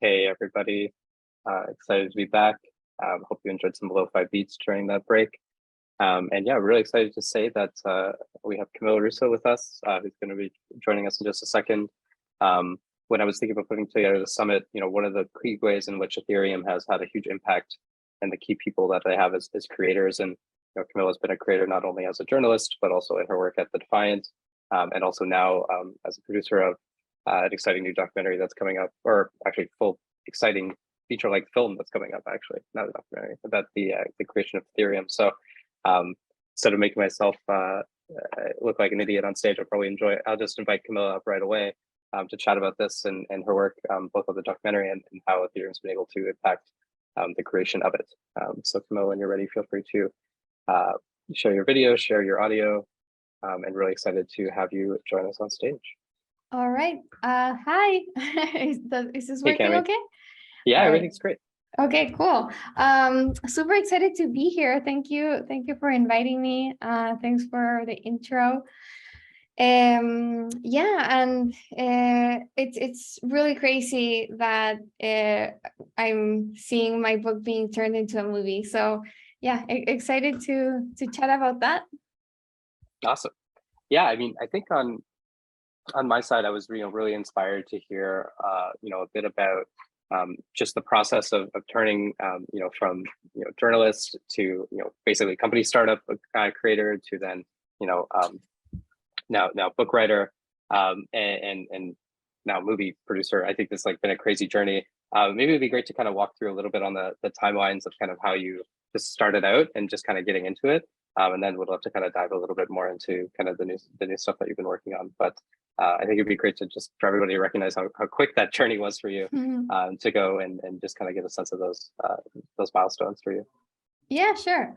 Hey everybody, excited to be back. Hope you enjoyed some lo-fi beats during that break. And yeah, really excited to say that we have Camila Russo with us, who's going to be joining us in just a second. When I was thinking about putting together the summit, one of the key ways in which Ethereum has had a huge impact and the key people that they have as creators. And Camila's been a creator not only as a journalist, but also in her work at the Defiant, and also now as a producer of an exciting new documentary that's coming up, or actually full exciting feature-length film that's coming up, actually, not a documentary, about the creation of Ethereum. So instead of making myself look like an idiot on stage, I'll just invite Camila up right away to chat about this and her work, both of the documentary and how Ethereum's been able to impact the creation of it. So Camila, when you're ready, feel free to share your video, share your audio, and really excited to have you join us on stage. All right. Hi. Is this working okay? Yeah, everything's great. Okay, cool. Super excited to be here. Thank you for inviting me. Thanks for the intro. Yeah, and it's really crazy that I'm seeing my book being turned into a movie. So yeah, excited to chat about that. Awesome. Yeah, I mean, I think on my side, I was really inspired to hear a bit about just the process of turning from journalist to basically company startup creator to then now book writer and now movie producer. I think this has been a crazy journey. Maybe it'd be great to kind of walk through a little bit on the timelines of kind of how you just started out and just kind of getting into it. And then we'd love to kind of dive a little bit more into kind of the new stuff that you've been working on. But I think it'd be great to just for everybody to recognize how quick that journey was for you to go and just kind of get a sense of those milestones for you. Yeah, sure.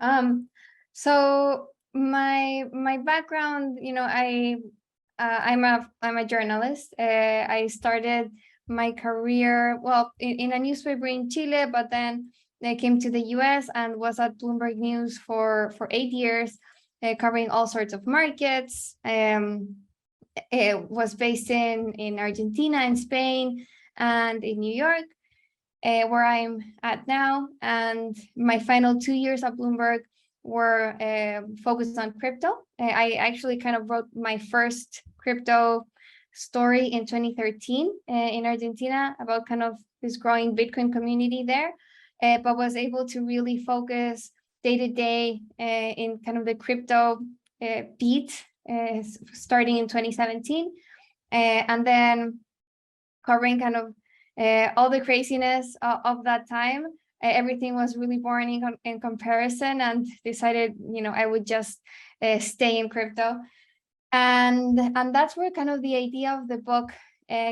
So my background, I'm a journalist. I started my career in a newspaper in Chile, but then I came to the US and was at Bloomberg News for 8 years, covering all sorts of markets. It was based in Argentina and Spain and in New York, where I'm at now. And my final 2 years at Bloomberg were focused on crypto. I actually kind of wrote my first crypto story in 2013 in Argentina about kind of this growing Bitcoin community there, but was able to really focus day to day in kind of the crypto beat starting in 2017, and then covering kind of all the craziness of that time. Everything was really boring in comparison, and decided I would just stay in crypto, and that's where kind of the idea of the book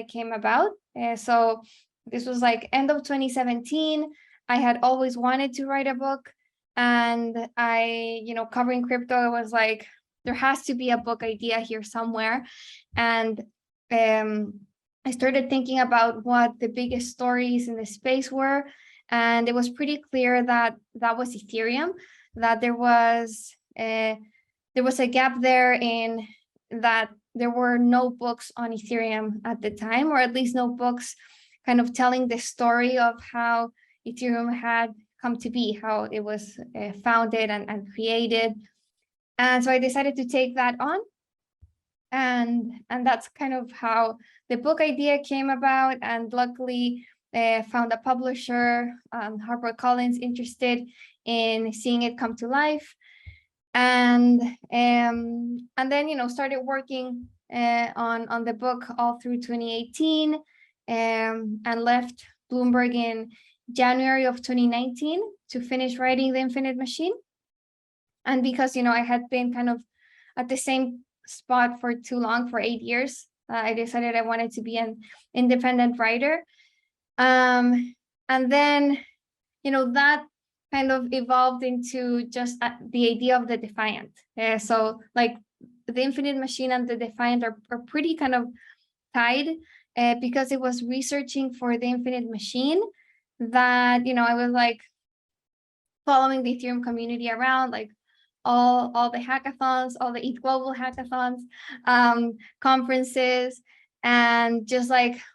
came about. So this was end of 2017. I had always wanted to write a book, and I covering crypto was like, there has to be a book idea here somewhere. And I started thinking about what the biggest stories in the space were, and it was pretty clear that was Ethereum, that there was a gap there in that there were no books on Ethereum at the time, or at least no books kind of telling the story of how Ethereum had come to be, how it was founded and created. And so I decided to take that on. And that's kind of how the book idea came about. And luckily found a publisher, HarperCollins, interested in seeing it come to life. And then started working on the book all through 2018, and left Bloomberg in January of 2019 to finish writing The Infinite Machine. And because I had been kind of at the same spot for too long, for 8 years, I decided I wanted to be an independent writer. And then that kind of evolved into just the idea of the Defiant. So The Infinite Machine and the Defiant are pretty kind of tied, because it was researching for the Infinite Machine that I was following the Ethereum community around, all the hackathons, all the ETH Global hackathons, conferences, and just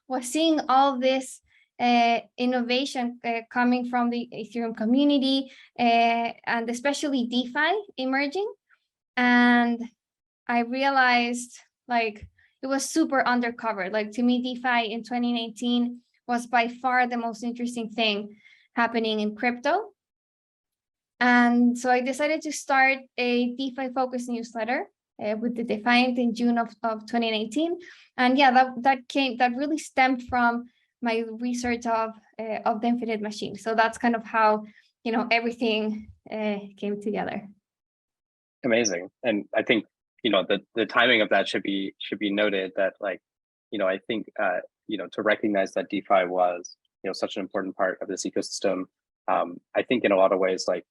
was seeing all this innovation coming from the Ethereum community, and especially DeFi emerging. And I realized like it was super undercovered. Like to me, DeFi in 2019 was by far the most interesting thing happening in crypto. And so I decided to start a DeFi focused newsletter with the Defiant in June of 2019. And yeah, that really stemmed from my research of the Infinite Machine. So that's kind of how, everything came together. Amazing. And I think, the timing of that should be noted, that like, I think, to recognize that DeFi was, such an important part of this ecosystem. I think in a lot of ways, like,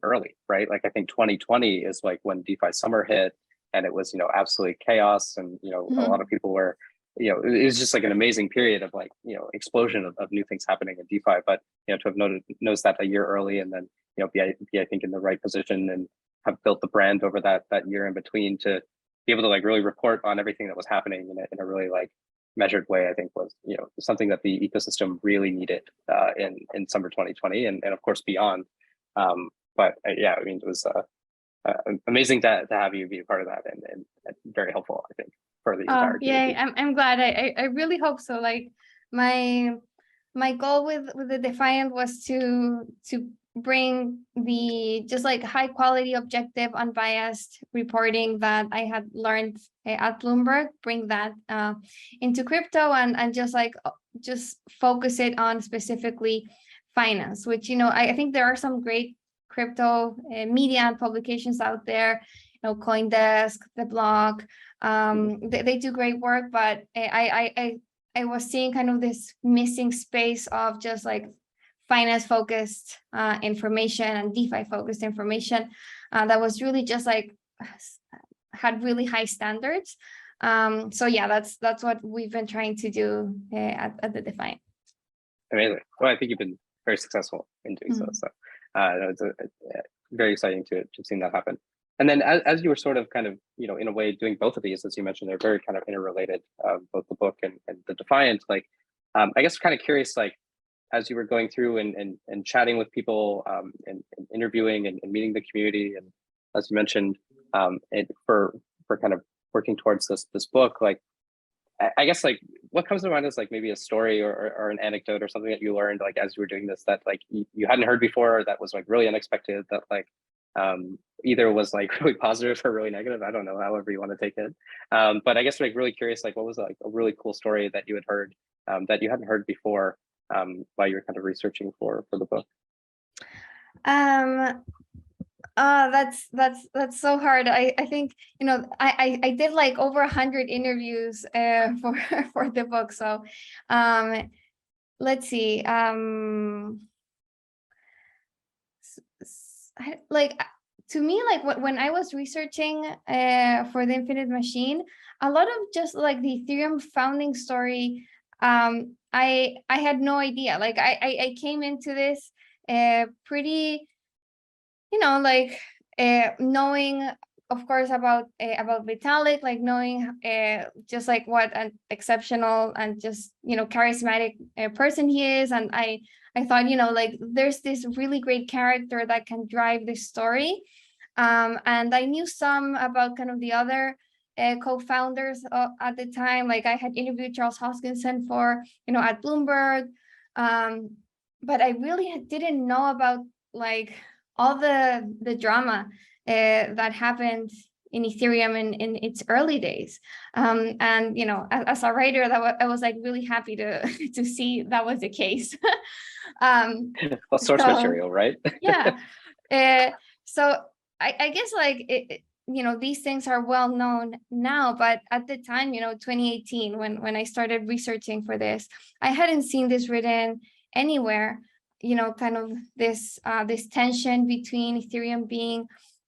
early, right? Like I think 2020 is like when DeFi summer hit, and it was, absolutely chaos. And, a lot of people were, it was just like an amazing period of like, explosion of new things happening in DeFi. But, to have noticed that a year early, and then, be I think in the right position, and have built the brand over that year in between, to be able to like really report on everything that was happening in a really like measured way, I think was, something that the ecosystem really needed in summer 2020, and of course beyond. But yeah, I mean, it was amazing to have you be a part of that, and very helpful, I think, for the entire community. Yeah, I'm glad. I really hope so. Like my goal with the Defiant was to bring the just like high quality, objective, unbiased reporting that I had learned at Bloomberg, bring that into crypto, and just focus it on specifically finance, which, I think there are some great crypto media and publications out there, CoinDesk, The Block, they do great work, but I was seeing kind of this missing space of just like finance focused information and DeFi focused information that was really just like had really high standards. So yeah, that's what we've been trying to do at the Defiant. Amazing. Well, I think you've been very successful in doing so. So it's very exciting to have seen that happen. And then as you were sort of kind of, in a way doing both of these, as you mentioned, they're very kind of interrelated, both the book and the Defiant. Like, I guess kind of curious, like, as you were going through and chatting with people, and interviewing and meeting the community, and as you mentioned, for kind of working towards this book, like, I guess like what comes to mind is like maybe a story or an anecdote or something that you learned like as you were doing this, that like you hadn't heard before, or that was like really unexpected, that like either was like really positive or really negative. I don't know, however you want to take it. But I guess like really curious, like what was like a really cool story that you had heard that you hadn't heard before while you were kind of researching for the book? That's so hard. I think, I did like over 100 interviews for the book. So let's see. To me, like when I was researching for the Infinite Machine, a lot of just like the Ethereum founding story, I had no idea. Like I came into this pretty, knowing, of course, about Vitalik, like knowing just like what an exceptional and just charismatic person he is, and I thought, like there's this really great character that can drive this story, and I knew some about kind of the other co-founders at the time. Like I had interviewed Charles Hoskinson for at Bloomberg, but I really didn't know about like all the drama that happened in Ethereum in its early days. And, as a writer, I was like really happy to see that was the case. Well, source material, right? Yeah. So I guess like, these things are well known now, but at the time, 2018, when I started researching for this, I hadn't seen this written anywhere. Kind of this tension between Ethereum being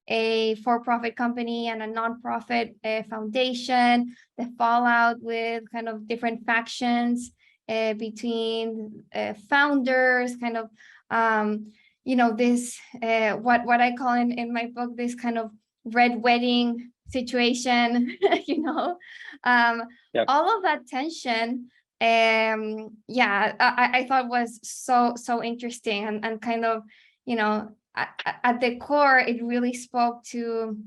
a for-profit company and a non-profit foundation, the fallout with kind of different factions between founders, kind of, this, what I call in my book, this kind of red wedding situation, Yep. All of that tension yeah, I thought was so interesting, and kind of, you know, at the core, it really spoke to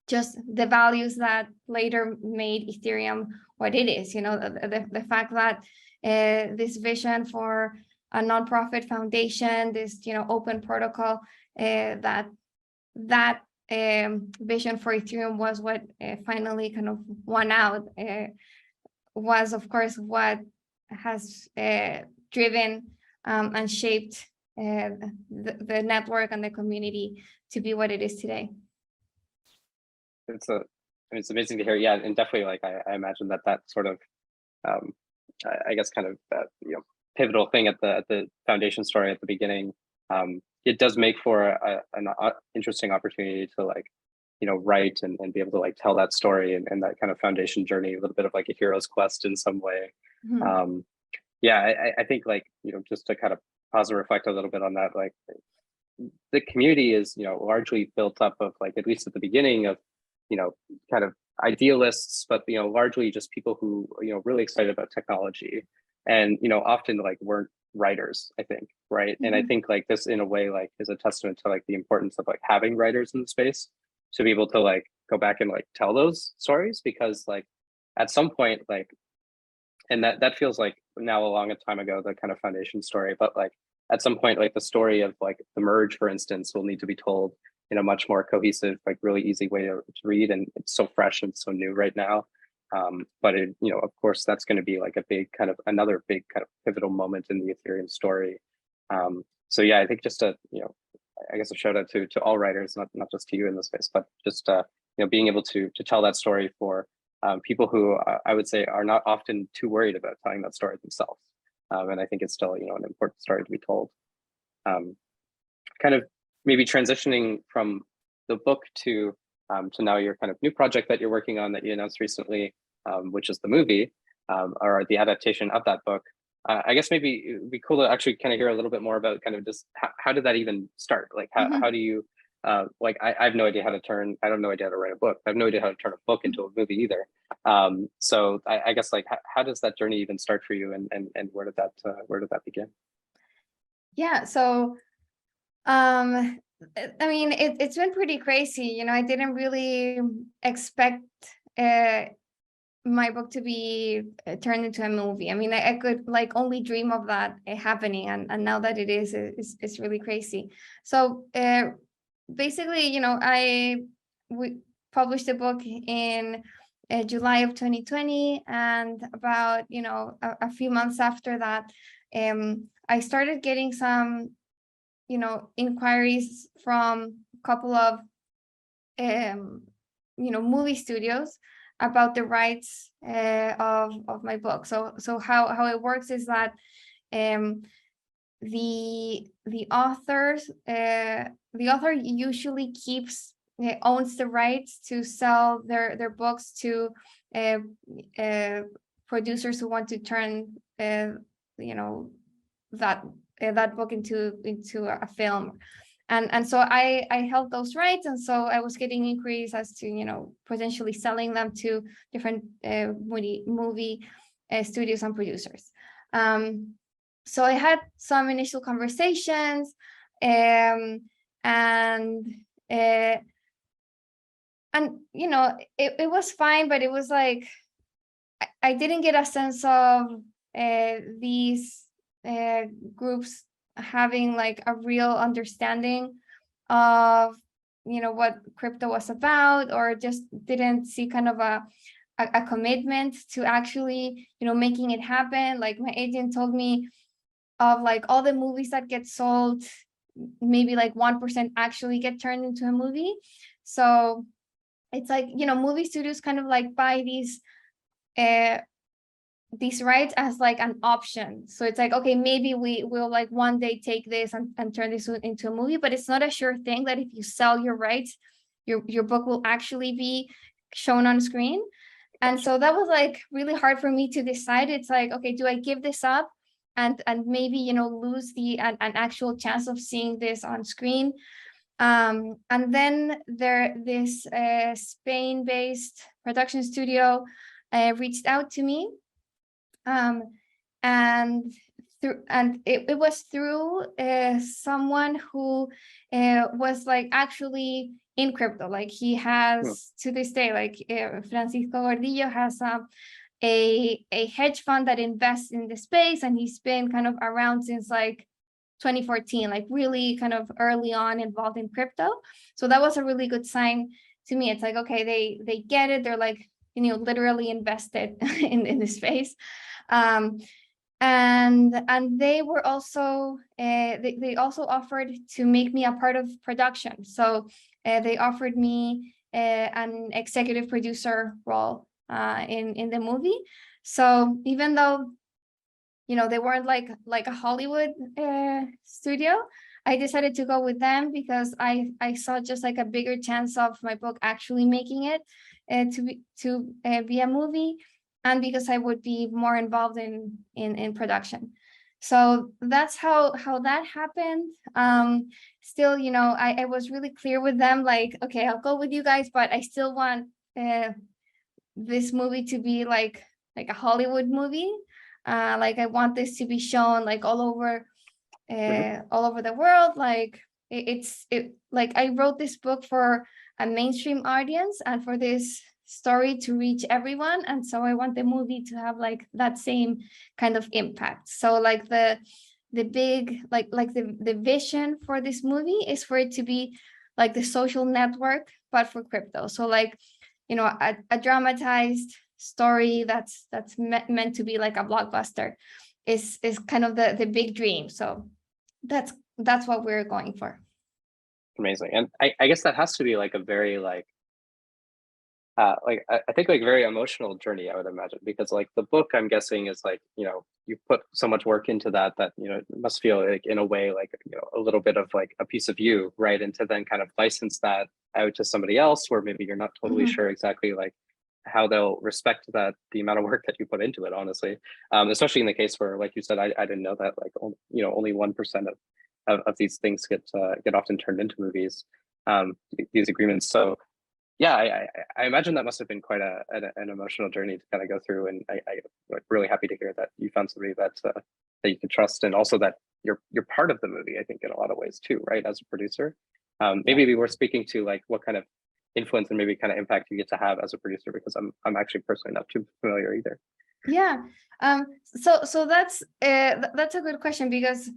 just the values that later made Ethereum what it is. You know, the fact that this vision for a nonprofit foundation, this, you know, open protocol, that vision for Ethereum was what finally kind of won out, was of course what has driven and shaped the network and the community to be what it is today. It's amazing to hear. Yeah, and definitely, like I imagine that sort of, I guess, kind of you know, pivotal thing at the foundation story at the beginning. It does make for an interesting opportunity to, like, you know, write and be able to, like, tell that story and that kind of foundation journey, a little bit of like a hero's quest in some way. Mm-hmm. Yeah, I think, like, you know, just to kind of pause and reflect a little bit on that, like, the community is, you know, largely built up of, like, at least at the beginning, of, you know, kind of idealists, but, you know, largely just people who, you know, really excited about technology, and, you know, often, like, weren't writers, I think, right? And I think, like, this in a way, like, is a testament to, like, the importance of, like, having writers in the space to be able to, like, go back and, like, tell those stories, because, like, at some point, like, and that feels like now a long time ago, the kind of foundation story, but, like, at some point, like, the story of, like, the merge, for instance, will need to be told in a much more cohesive, like, really easy way to read, and it's so fresh and so new right now. But it, you know, of course, that's going to be like a big kind of another big kind of pivotal moment in the Ethereum story. So yeah, I think just a, you know, I guess a shout out to all writers, not just to you in this space, but just you know, being able to tell that story for people who I would say are not often too worried about telling that story themselves. And I think it's still, you know, an important story to be told. Kind of maybe transitioning from the book to now your kind of new project that you're working on that you announced recently, which is the movie, or the adaptation of that book. I guess maybe it would be cool to actually kind of hear a little bit more about kind of just how did that even start? Like, how do you, like, I have no idea how to I don't have no idea how to write a book. I have no idea how to turn a book into a movie either. So I guess, like, how does that journey even start for you, and where did that begin? Yeah, so I mean, it's been pretty crazy. You know, I didn't really expect my book to be turned into a movie. I mean, I could, like, only dream of that happening, and now that it is, it's really crazy. So basically, you know, we published the book in July of 2020, and about, you know, a few months after that, I started getting some, you know, inquiries from a couple of you know, movie studios about the rights of my book. So how it works is that the author usually owns the rights to sell their books to producers who want to turn you know, that book into a film. And so I held those rights, and so I was getting inquiries as to, you know, potentially selling them to different movie studios and producers. So I had some initial conversations, and you know, it was fine, but it was like I didn't get a sense of these groups having, like, a real understanding of, you know, what crypto was about, or just didn't see kind of a commitment to actually, you know, making it happen. Like, my agent told me of, like, all the movies that get sold, maybe like 1% actually get turned into a movie. So it's like, you know, movie studios kind of like buy these rights as like an option. So it's like, okay, maybe we will, like, one day take this and turn this into a movie, but it's not a sure thing that if you sell your rights, your book will actually be shown on screen. And so that was, like, really hard for me to decide. It's like, okay, do I give this up and maybe, you know, lose an actual chance of seeing this on screen? And then this Spain-based production studio reached out to me, And it was through someone who was like actually in crypto. Like he has to this day, like Francisco Gordillo has a hedge fund that invests in the space, and he's been kind of around since like 2014, like really kind of early on involved in crypto. So that was a really good sign to me. It's like, okay, they get it. They're like, literally invested in the space. And they were also they also offered to make me a part of production. So they offered me an executive producer role in the movie. So even though they weren't like a Hollywood studio, I decided to go with them because I saw just like a bigger chance of my book actually making it to be a movie, and because I would be more involved in production. So that's how that happened. Still, I was really clear with them, like, okay, I'll go with you guys, but I still want this movie to be like a Hollywood movie. Like I want this to be shown like all over the world. Like like I wrote this book for a mainstream audience and for this story to reach everyone, and so I want the movie to have like that same kind of impact. So like the big like the vision for this movie is for it to be like the social network but for crypto. So like a dramatized story that's meant to be like a blockbuster is kind of the big dream. So that's what we're going for. Amazing. And I guess that has to be like a very I think like very emotional journey, I would imagine, because like the book, I'm guessing, is like, you put so much work into that it must feel like in a way like a little bit of like a piece of you, right? And to then kind of license that out to somebody else where maybe you're not totally sure exactly like how they'll respect that, the amount of work that you put into it, honestly. Especially in the case where, like you said, I didn't know that like only 1% of these things get often turned into movies, these agreements. So yeah, I imagine that must have been quite an emotional journey to kind of go through, and I'm really happy to hear that you found somebody that you can trust, and also that you're part of the movie, I think, in a lot of ways too, right? As a producer, maybe we were speaking to like what kind of influence and maybe kind of impact you get to have as a producer, because I'm actually personally not too familiar either. Yeah. So that's a good question, because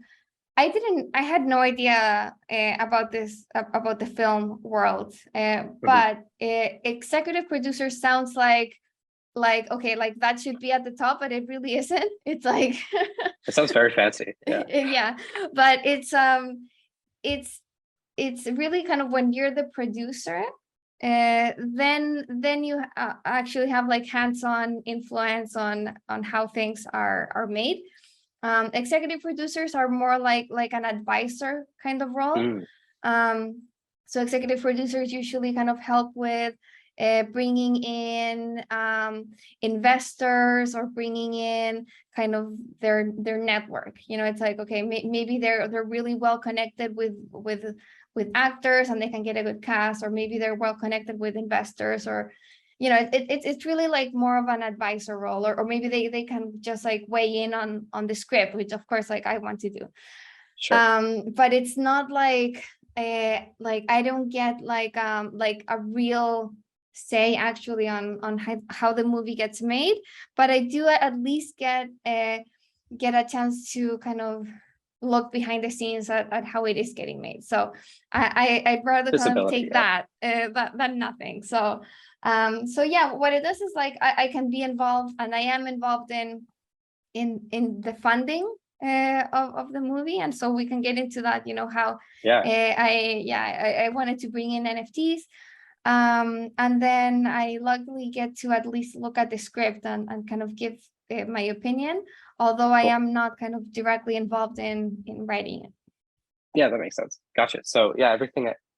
I had no idea about the film world, but executive producer sounds like okay, like that should be at the top, but it really isn't. It's like it sounds very fancy. Yeah. Yeah, but it's really kind of when you're the producer, then you actually have like hands-on influence on how things are made. Executive producers are more like an advisor kind of role. So executive producers usually kind of help with bringing in investors, or bringing in kind of their network. It's like, okay, maybe they're really well connected with actors and they can get a good cast, or maybe they're well connected with investors, or it's really like more of an advisor role, or maybe they can just like weigh in on the script, which of course like I want to do. Sure. But it's not like I don't get like a real say actually on how the movie gets made, but I do at least get a chance to kind of look behind the scenes at how it is getting made. So I'd rather kind of take that than nothing. So yeah, what it does is like I can be involved, and I am involved in the funding of the movie, and so we can get into that. How I wanted to bring in NFTs, and then I luckily get to at least look at the script and kind of give my opinion, although I am not kind of directly involved in writing it. Yeah, that makes sense. Gotcha. So yeah,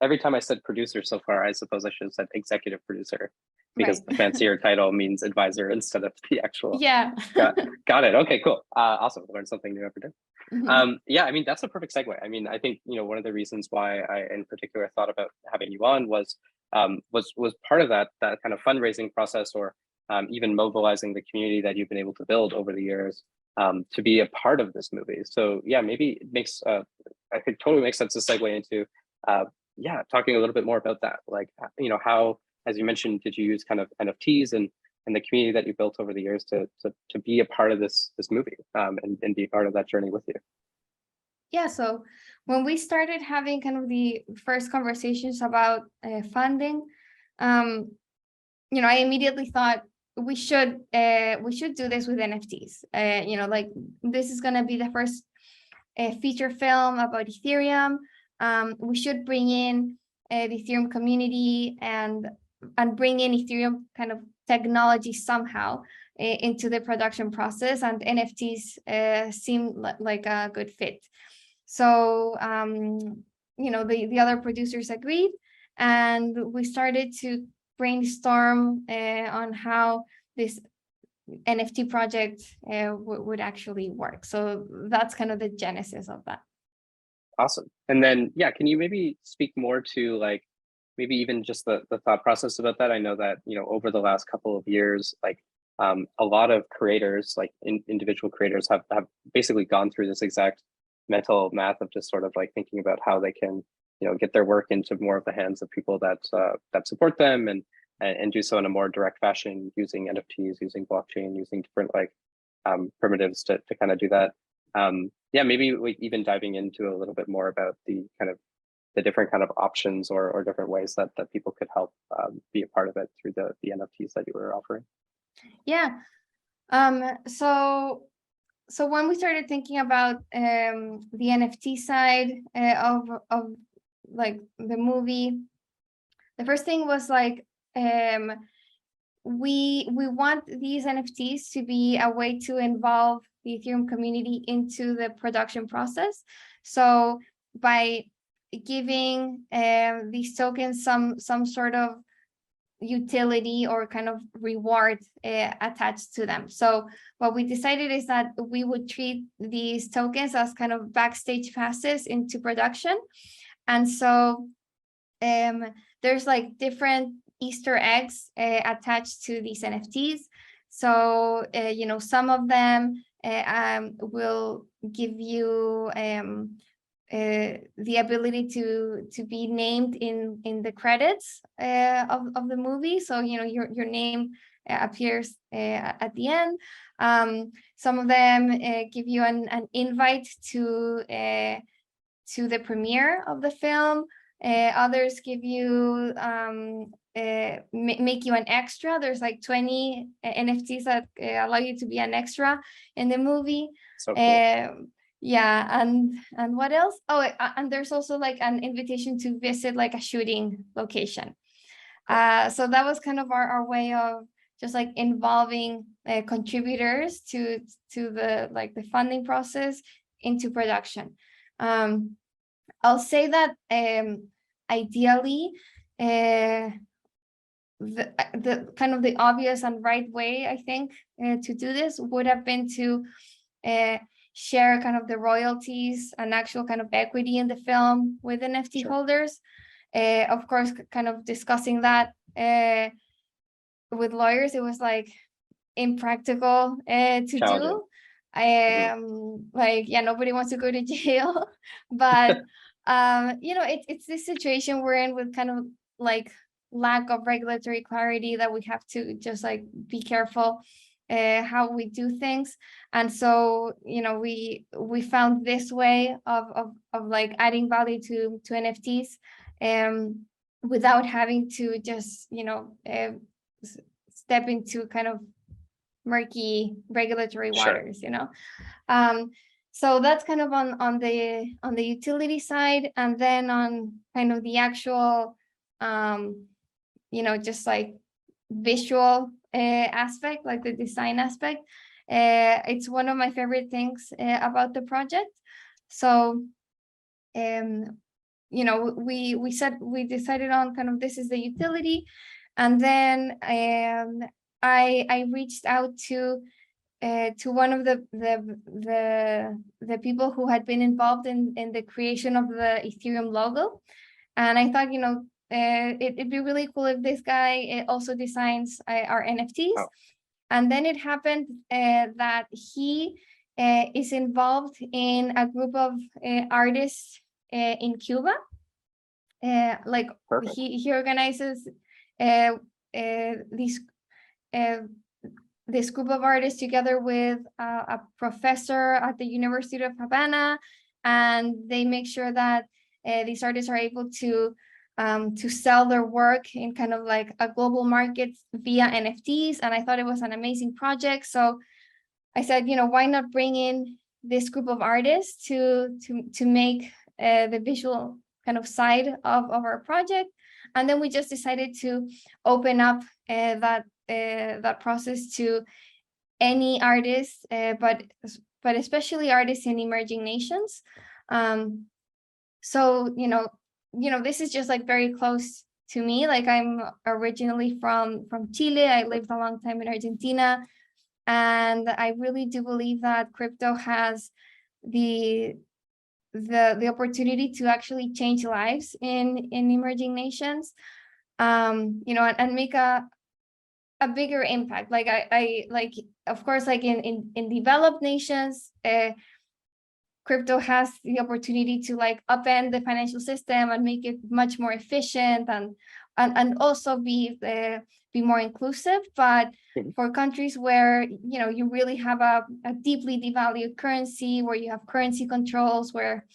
every time I said producer so far, I suppose I should have said executive producer, because the fancier title means advisor instead of the actual. Yeah. Got it. Okay, cool. Awesome. Learn something new every day. Yeah, I mean, that's a perfect segue. I mean, I think, one of the reasons why I in particular thought about having you on was part of that kind of fundraising process, or even mobilizing the community that you've been able to build over the years to be a part of this movie. So yeah, maybe it makes, I think totally makes sense to segue into, yeah, talking a little bit more about that. Like, how, as you mentioned, did you use kind of NFTs and the community that you built over the years to be a part of this movie and be a part of that journey with you? Yeah, so when we started having kind of the first conversations about funding, I immediately thought we should do this with NFTs. Like this is gonna be the first feature film about Ethereum. We should bring in the Ethereum community and bring in Ethereum kind of technology somehow into the production process, and NFTs seem like a good fit. So the other producers agreed, and we started to brainstorm on how this NFT project would actually work. So that's kind of the genesis of that. Awesome. And then, yeah, can you maybe speak more to like, maybe even just the thought process about that? I know that, over the last couple of years, like a lot of creators, like individual creators have basically gone through this exact mental math of just sort of like thinking about how they can, get their work into more of the hands of people that support them and do so in a more direct fashion, using NFTs, using blockchain, using different like primitives to kind of do that. Yeah, maybe even diving into a little bit more about the different kind of options or different ways that people could help be a part of it through the NFTs that you were offering. Yeah. So when we started thinking about the NFT side of like the movie, the first thing was like we want these NFTs to be a way to involve the Ethereum community into the production process. So by giving these tokens some sort of utility or kind of reward attached to them. So what we decided is that we would treat these tokens as kind of backstage passes into production. And so there's like different Easter eggs attached to these NFTs. So some of them will give you the ability to be named in the credits of the movie. So your name appears at the end. Some of them give you an invite to the premiere of the film. Others give you make you an extra. There's like 20 NFTs that allow you to be an extra in the movie. So cool. Yeah, and what else? Oh, and there's also like an invitation to visit like a shooting location. So that was kind of our way of just like involving contributors to the like the funding process into production. I'll say that ideally the kind of the obvious and right way, I think, to do this would have been to share kind of the royalties and actual kind of equity in the film with NFT holders. Of course, kind of discussing that with lawyers, it was like impractical to do. Like, yeah, nobody wants to go to jail, but it's this situation we're in with kind of like lack of regulatory clarity that we have to just like be careful how we do things. And so we found this way of like adding value to NFTs without having to just step into kind of murky regulatory waters. So that's kind of on the utility side. And then on kind of the actual just like visual aspect, like the design aspect, it's one of my favorite things about the project. So we decided on kind of this is the utility. And then I reached out to one of the people who had been involved in the creation of the Ethereum logo. And I thought, it'd be really cool if this guy also designs our NFTs. Oh. And then it happened that he is involved in a group of artists in Cuba. Like Perfect. he organizes these this group of artists together with a professor at the University of Havana, and they make sure that these artists are able to sell their work in kind of like a global market via NFTs. And I thought it was an amazing project. So I said, you know, why not bring in this group of artists to make the visual kind of side of our project. And then we just decided to open up that process to any artist, but especially artists in emerging nations. So this is just like very close to me. Like I'm originally from Chile. I lived a long time in Argentina, and I really do believe that crypto has the opportunity to actually change lives in emerging nations, and make a bigger impact. Like I like, of course, like in developed nations, crypto has the opportunity to like upend the financial system and make it much more efficient and also be more inclusive. But for countries where you really have a deeply devalued currency, where you have currency controls, where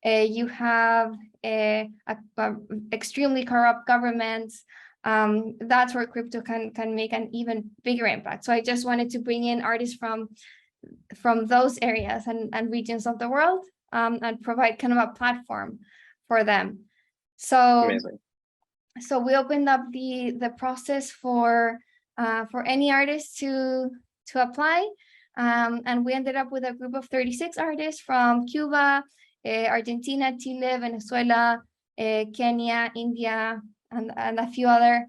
you have a extremely corrupt governments, that's where crypto can make an even bigger impact. So I just wanted to bring in artists from those areas and regions of the world, and provide kind of a platform for them. So Amazing. So we opened up the process for any artist to apply, and we ended up with a group of 36 artists from Cuba, Argentina, Chile, Venezuela, Kenya, India, and a few other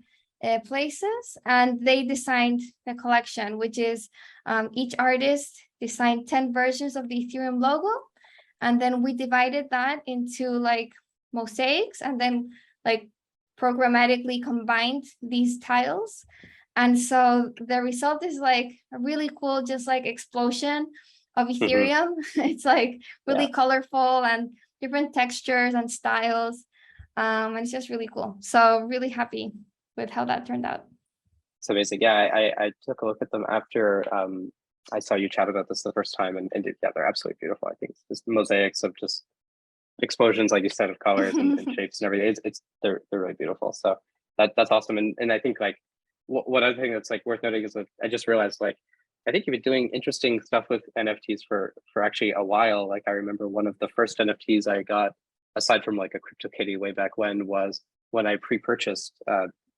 places. And they designed the collection, which is each artist designed 10 versions of the Ethereum logo, and then we divided that into like mosaics, and then like programmatically combined these tiles. And so the result is like a really cool, just like explosion of Ethereum. It's like really colorful and different textures and styles. And it's just really cool. So really happy with how that turned out. It's amazing. Yeah, I took a look at them after I saw you chat about this the first time, and yeah, they're absolutely beautiful. I think it's just mosaics of just explosions, like you said, of colors and shapes and everything. They're really beautiful. So that's awesome. And I think like one other thing that's like worth noting is that I just realized, like, I think you've been doing interesting stuff with NFTs for actually a while. Like I remember one of the first NFTs I got, aside from like a CryptoKitty way back when, was I pre-purchased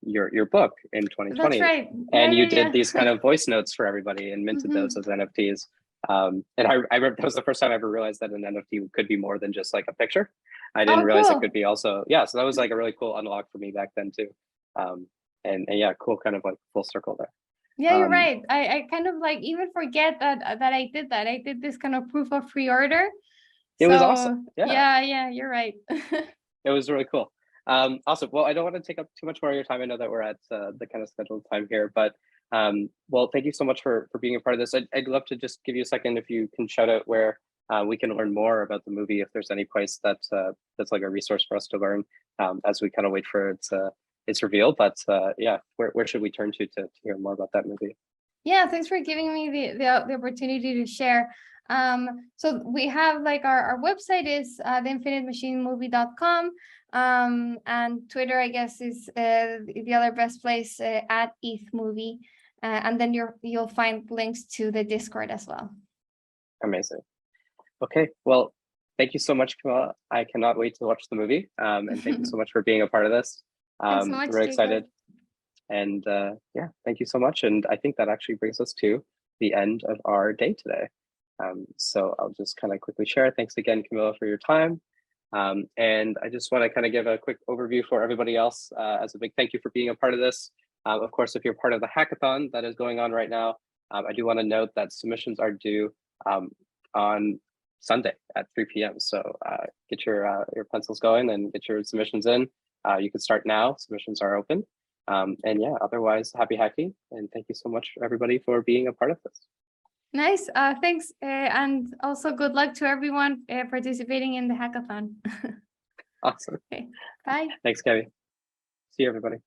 your book in 2020. That's right. And you did these kind of voice notes for everybody and minted those as NFTs. And I remember that was the first time I ever realized that an NFT could be more than just like a picture. I didn't realize it could be also, so that was like a really cool unlock for me back then too. And yeah, cool, kind of like full circle there. Yeah, you're right. I kind of like even forget that I did that. I did this kind of proof of pre-order. It was awesome. Yeah, you're right. It was really cool. Awesome. Well, I don't want to take up too much more of your time. I know that we're at the kind of scheduled time here, but well, thank you so much for being a part of this. I'd love to just give you a second if you can shout out where we can learn more about the movie, if there's any place that's like a resource for us to learn as we kind of wait for its reveal. But yeah, where should we turn to hear more about that movie? Yeah, thanks for giving me the opportunity to share. So we have like our website is theinfinitemachinemovie.com, and Twitter, I guess, is the other best place, at ETHmovie, and then you'll find links to the Discord as well. Amazing. Okay, well, thank you so much, Camila. I cannot wait to watch the movie, and thank you so much for being a part of this. Thanks so much, really excited. Jacob. And yeah, thank you so much. And I think that actually brings us to the end of our day today. So I'll just kind of quickly share. Thanks again, Camila, for your time. And I just want to kind of give a quick overview for everybody else as a big thank you for being a part of this. Of course, if you're part of the hackathon that is going on right now, I do want to note that submissions are due on Sunday at 3 p.m. So get your pencils going and get your submissions in. you can start now. Submissions are open. And yeah, otherwise, happy hacking. And thank you so much, everybody, for being a part of this. Nice. Thanks. And also good luck to everyone participating in the hackathon. Awesome. Okay. Bye. Thanks, Kevin. See you, everybody.